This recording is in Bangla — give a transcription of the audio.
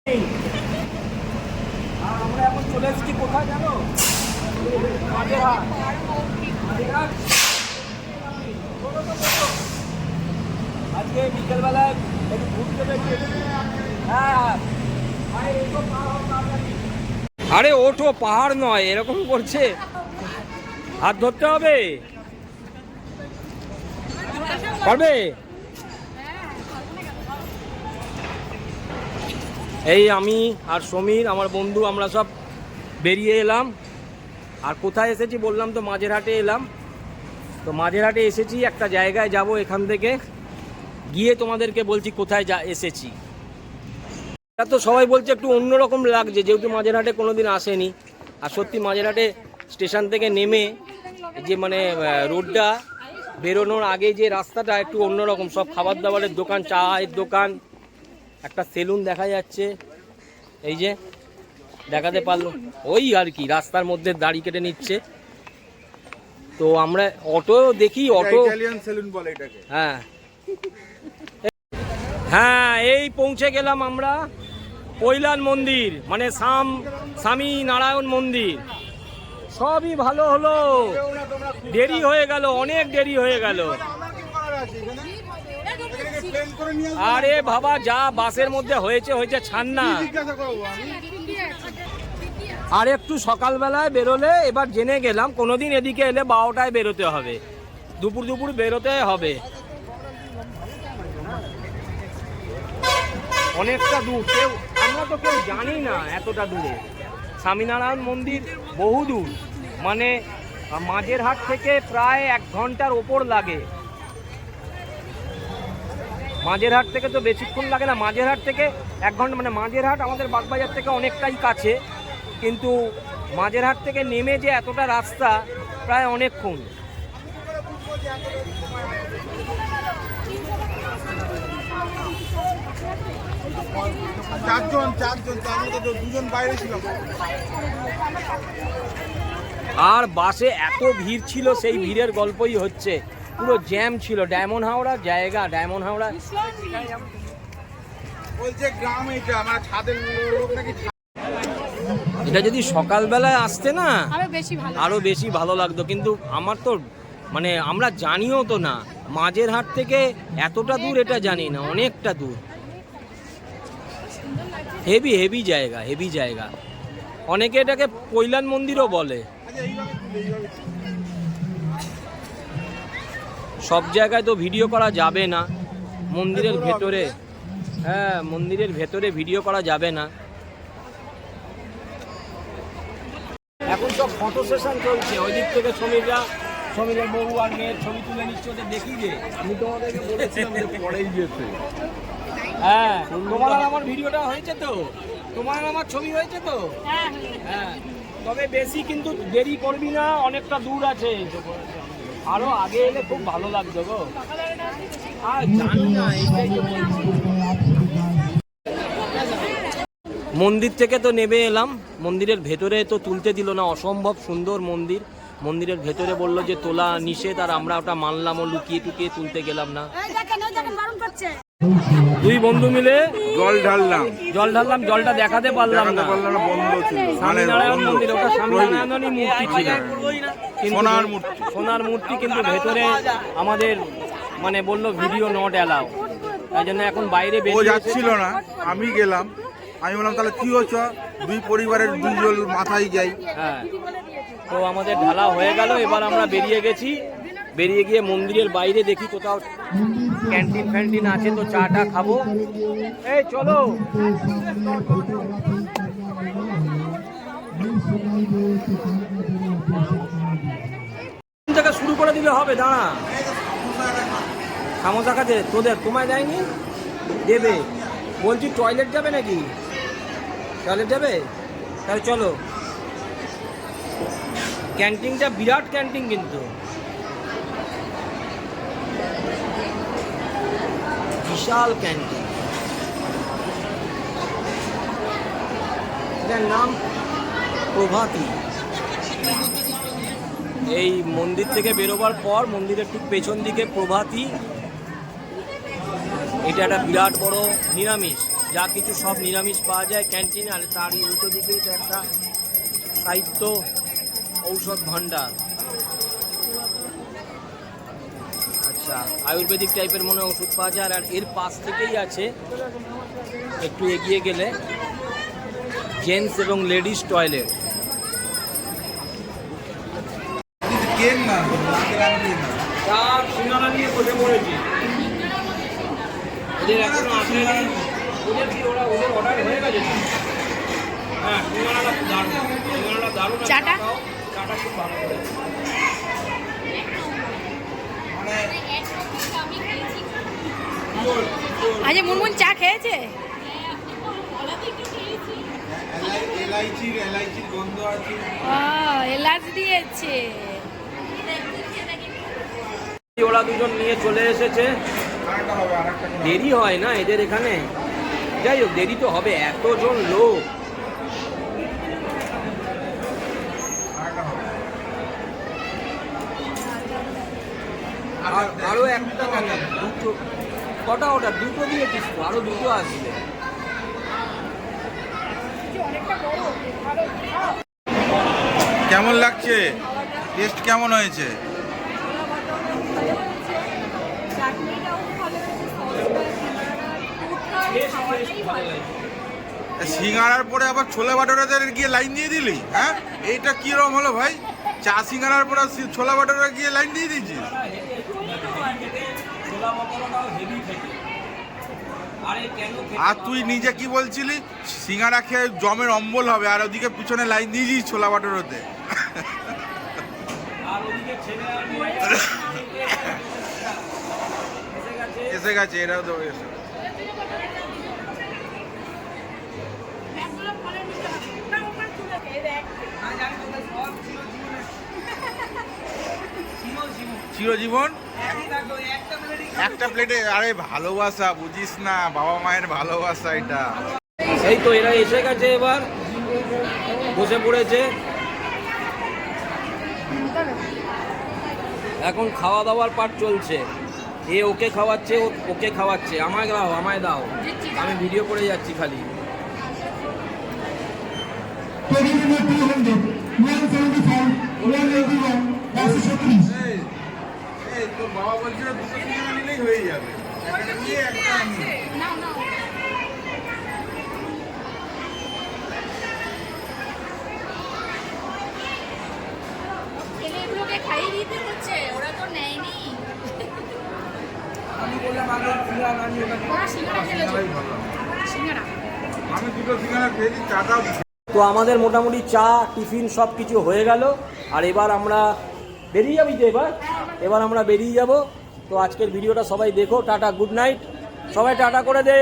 আমরা এখন চলে এসেছি কোথায় জানো? মাঝেরহাট। আজকে বিকেলবেলায় একটু ঘুরতে বেরিয়েছি। হ্যাঁ, আরে ওঠো, পাহাড় নয়, এরকম করছে। হাত ধরতে হবে, পারবে? এই আমি আর সমীর, আমার বন্ধু, আমরা সব বেরিয়ে এলাম। আর কোথায় এসেছি বললাম তো, মাঝেরহাটে এলাম। তো মাঝেরহাটে এসেছি, একটা জায়গায় যাব, এখান থেকে গিয়ে তোমাদেরকে বলছি কোথায় এসেছি। এটা তো সবাই বলছে একটু অন্যরকম লাগছে, যেহেতু মাঝেরহাটে কোনোদিন আসেনি। আর সত্যি মাঝেরহাটে স্টেশন থেকে নেমে যে মানে রোডটা বেরোনোর আগে যে রাস্তাটা একটু অন্যরকম, সব খাবার দাবারের দোকান, চায়ের দোকান, একটা সেলুন দেখা যাচ্ছে, এই যে দেখাতে পারলো, ওই আর কি রাস্তার মধ্যে দাড়ি কেটে নিচ্ছে। তো আমরা অটো দেখি, অটো ইতালিয়ান সেলুন বলে এটাকে। হ্যাঁ হ্যাঁ, এই পৌঁছে গেলাম আমরা কৈলান মন্দির, মানে স্বামী নারায়ণ মন্দির। সবই ভালো হলো, দেরি হয়ে গেল, অনেক দেরি হয়ে গেল। আরে বাবা, যা বাসের মধ্যে হয়েছে হয়েছে, ছাড়না। আর একটু সকালবেলায় বেরোলে, এবার জেনে গেলাম কোনোদিন এদিকে এলে 12টায় বেরোতে হবে, দুপুর বেরোতে হবে। অনেকটা দূর, আমরা তো কেউ জানি না এতটা দূরে। স্বামীনারায়ণ মন্দির বহু দূর, মানে মাঝেরহাট থেকে প্রায় 1 ঘন্টার ওপর লাগে। মাঝেরহাট থেকে তো বেশিক্ষণ লাগে না, মাঝেরহাট থেকে 1 ঘন্টা, মানে মাঝেরহাট আমাদের বাগবাজার থেকে অনেকটাই কাছে, কিন্তু মাঝেরহাট থেকে নেমে যে এতটা রাস্তা, প্রায় অনেকক্ষণ। চারজন তার মধ্যে 2জন বাইরে ছিল। আর বাসে এত ভিড় ছিল, সেই ভিড়ের গল্পই হচ্ছে, পুরো জ্যাম ছিল। ডায়মন্ড হাওড়া জায়গা, ডায়মন্ড হাওড়া বলছে গ্রাম, এটা আমার ছাদের লোক নাকি। এটা যদি সকালবেলায় আসতে না আরো বেশি ভালো লাগতো, কিন্তু আমার তো মানে আমরা জানিও তো না মাঝেরহাট থেকে এতটা দূর, এটা জানি না, অনেকটা দূর। হেভি জায়গা, হেভি জায়গা। অনেকে এটাকে কৈলান মন্দিরও বলে। সব জায়গায় তো ভিডিও করা যাবে না, মন্দিরের ভেতরে, হ্যাঁ মন্দিরের ভেতরে ভিডিও করা যাবে না। এখন সব ফটো সেশন চলছে, ওই দিক থেকে সমীরের বউ আর মেয়ের ছবি তুলে নিচ্ছে, ওদের দেখি যে। আমি তোমাদেরকে বলেছিলাম যে পরেই যেতে। হ্যাঁ, তোমার আর আমার ভিডিওটা হয়েছে তো, তোমার আর আমার ছবি হয়েছে তো। হ্যাঁ, তবে বেশি কিন্তু দেরি করবি না, অনেকটা দূর আছে, আরো আগে এলে খুব ভালো লাগতো গো। আর জানি না, এইটাই তো বলছি। মন্দির থেকে তো নেমে এলাম, মন্দিরের ভেতরে তো তুলতে দিল না, অসম্ভব সুন্দর মন্দির। মন্দিরের ভেতরে বললো যে তোলা নিষেধ, আর আমরা ওটা মানলাম, ও লুকিয়ে টুকিয়ে তুলতে গেলাম না। দুই বন্ধু মিলে জল ঢাললাম, জলটা দেখাতে পারলাম না, বন্ধ ছিল। স্বামীনারায়ণ মন্দির, ওটা স্বামীনারায়ণেরই মূর্তি ছিল, সোনার মূর্তি, কিন্তু ভেতরে আমাদের মানে বললো ভিডিও নট অ্যালাউ, তাই জন্য এখন বাইরে বেরিয়ে যাচ্ছিল না। আমি গেলাম, আমি বললাম তাহলে কি হচ্ছে, দুই পরিবারের 2 জন মাথায় যাই। হ্যাঁ, তো আমাদের ঢালা হয়ে গেল। এবার আমরা বেরিয়ে গেছি, বেরিয়ে গিয়ে মন্দিরের বাইরে দেখি কোথাও ক্যান্টিন আছে তো চাটা খাবো। এই চলো, থেকে শুরু করে দিলে হবে। দাঁড়া, সামোসা খাতে তোমায় দেয়নি, দেবে বলছি। টয়লেট যাবে নাকি? টয়লেট যাবে, তাহলে চলো। ক্যান্টিনটা বিরাট ক্যান্টিন, কিন্তু বিশাল ক্যান্টিন। এটার নাম প্রভাতী। এই মন্দির থেকে বেরোবার পর মন্দিরের ঠিক পেছন দিকে প্রভাতী, এটা একটা বিরাট বড় নিরামিষ যা কিছু সব নিরামিষ পাওয়া যায় ক্যান্টিনে। আর তারই উল্টো দিকে এটা একটা সাহিত্য ঔষধ ভাণ্ডার। আচ্ছা, আয়ুর্বেদিক টাইপের মনে হয় ওষুধ পাওয়া যায়। আর এর পাশ থেকেই আছে একটু এগিয়ে গেলে জেন্টস এবং লেডিস টয়লেট। কেন না চার সিঙ্গারা নিয়ে বসে পড়েছি। ওদের এখনো আসেনি। ওদের কি ওদের অর্ডার হয়ে গেছে? হ্যাঁ, সিঙ্গারাটা দারুণ, সিঙ্গারাটা দারুণ। চাটা? চাটা খুব ভালো করে। আজ মুনমুন চা খেয়েছে? এলাইচির গন্ধ আছে। এলাচ দিয়েছে। ওরা দুজন নিয়ে চলে এসেছে। আরেকটা হবে, আরেকটা করে। দেরি হয় না এদের এখানে? যাই হোক, দেরি তো হবে, এতজন লোক। আরেকটা হবে। আরো একটা হবে, দুটো। কটা অর্ডার? দুটো দিয়েছিস তো, আরো দুটো আসবে। কেমন লাগছে? টেস্ট কেমন হয়েছে? সিঙ্গারার পরে আবার ছোলা বাটোরাদের গিয়ে লাইন দিয়ে দিলি? হ্যাঁ, এইটা কিরকম হলো ভাই? চা সিঙ্গারার পরে ছোলা বাটোরা গিয়ে লাইন দিয়ে দিয়েছিস? আর তুই নিজে কি বলছিলি? সিঙ্গারা খেয়ে জমের অম্বল হবে, আর ওদিকে পিছনে লাইন দিয়েছিস ছোলা বাটোরাতে। এসে গেছে, এরাও তো এসে। চিরজীবন একটা প্লেটে? আরে ভালোবাসা বুঝিস না, বাবা মায়ের ভালোবাসা এটা। এই তো এরা এসে গেছে, এবার বসে পড়েছে। এখন খাওয়া দাওয়ার পার্ট চলছে। এ ওকে খাওয়াচ্ছে, ওকে খাওয়াচ্ছে। আমায় দাও, আমায় দাও, আমি ভিডিও করে যাচ্ছি খালি। তোর বাবা বলছিল দুটো সিঙ্গারা নিলেই হয়ে যাবে। একটা নিয়ে একটা নিয়ে। ছেলেগুলোকে খাইয়ে দিতে হচ্ছে, ওরা তো নেয়নি। আমি বললাম আগে সিঙ্গারা না নিয়ে ওটা ওরা সিঙ্গারা খেলেছে। সিঙ্গারাই ভালো। সিঙ্গারা আমি দুটো সিঙ্গারা খেয়েছি, চাটাও দিচ্ছি। তো আমাদের মোটামুটি চা টিফিন সব কিছু হয়ে গেল। আর এবার আমরা বেরিয়ে যাবি তো? এবার আমরা বেরিয়ে যাব। তো আজকের ভিডিওটা সবাই দেখো। Tata, good night. সবাই টাটা করে দে।